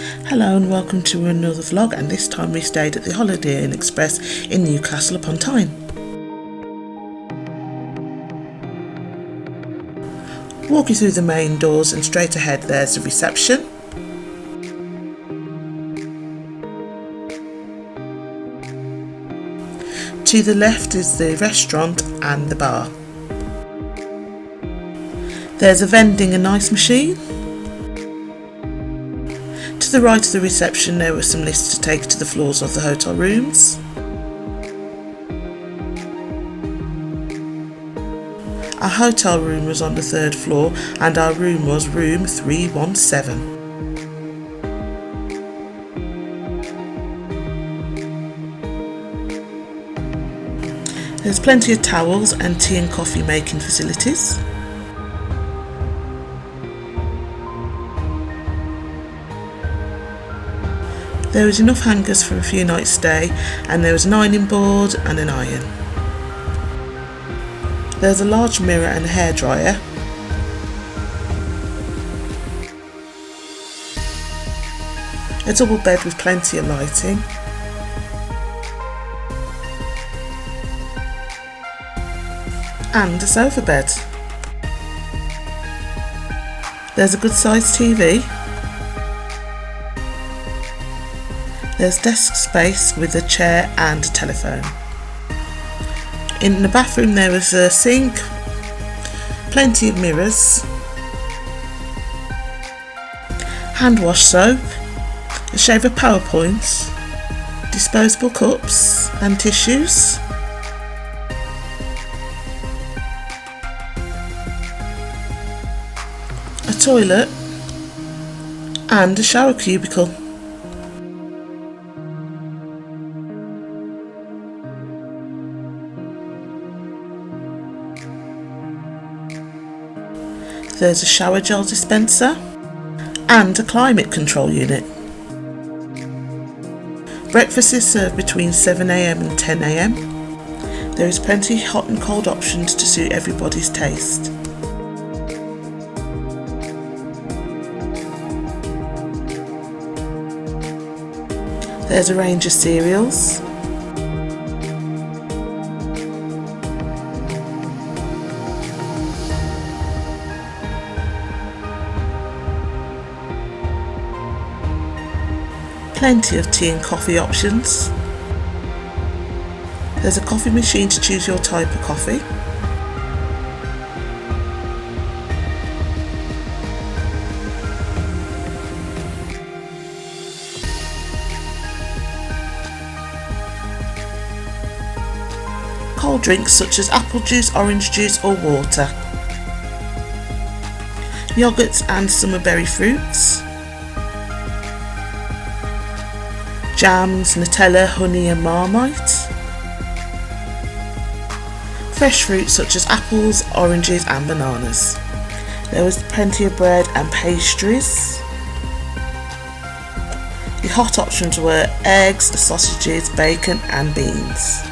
Hello and welcome to another vlog, and this time we stayed at the Holiday Inn Express in Newcastle upon Tyne. Walking through the main doors and straight ahead there's the reception. To the left is the restaurant and the bar. There's a vending and ice machine. To the right of the reception there were some lifts to take to the floors of the hotel rooms. Our hotel room was on the 3rd floor and our room was room 317. There's plenty of towels and tea and coffee making facilities. There was enough hangers for a few nights stay, and there was an ironing board and an iron. There's a large mirror and a hairdryer. A double bed with plenty of lighting. And a sofa bed. There's a good sized TV. There's desk space with a chair and a telephone. In the bathroom there was a sink, plenty of mirrors, hand wash soap, a shaver PowerPoint, disposable cups and tissues, a toilet and a shower cubicle. There's a shower gel dispenser and a climate control unit. Breakfast is served between 7 AM and 10 AM. There is plenty of hot and cold options to suit everybody's taste. There's a range of cereals. Plenty of tea and coffee options. There's a coffee machine to choose your type of coffee. Cold drinks such as apple juice, orange juice or water. Yogurts and summer berry fruits. Jams, Nutella, honey and Marmite. Fresh fruits such as apples, oranges and bananas. There was plenty of bread and pastries. The hot options were eggs, sausages, bacon and beans.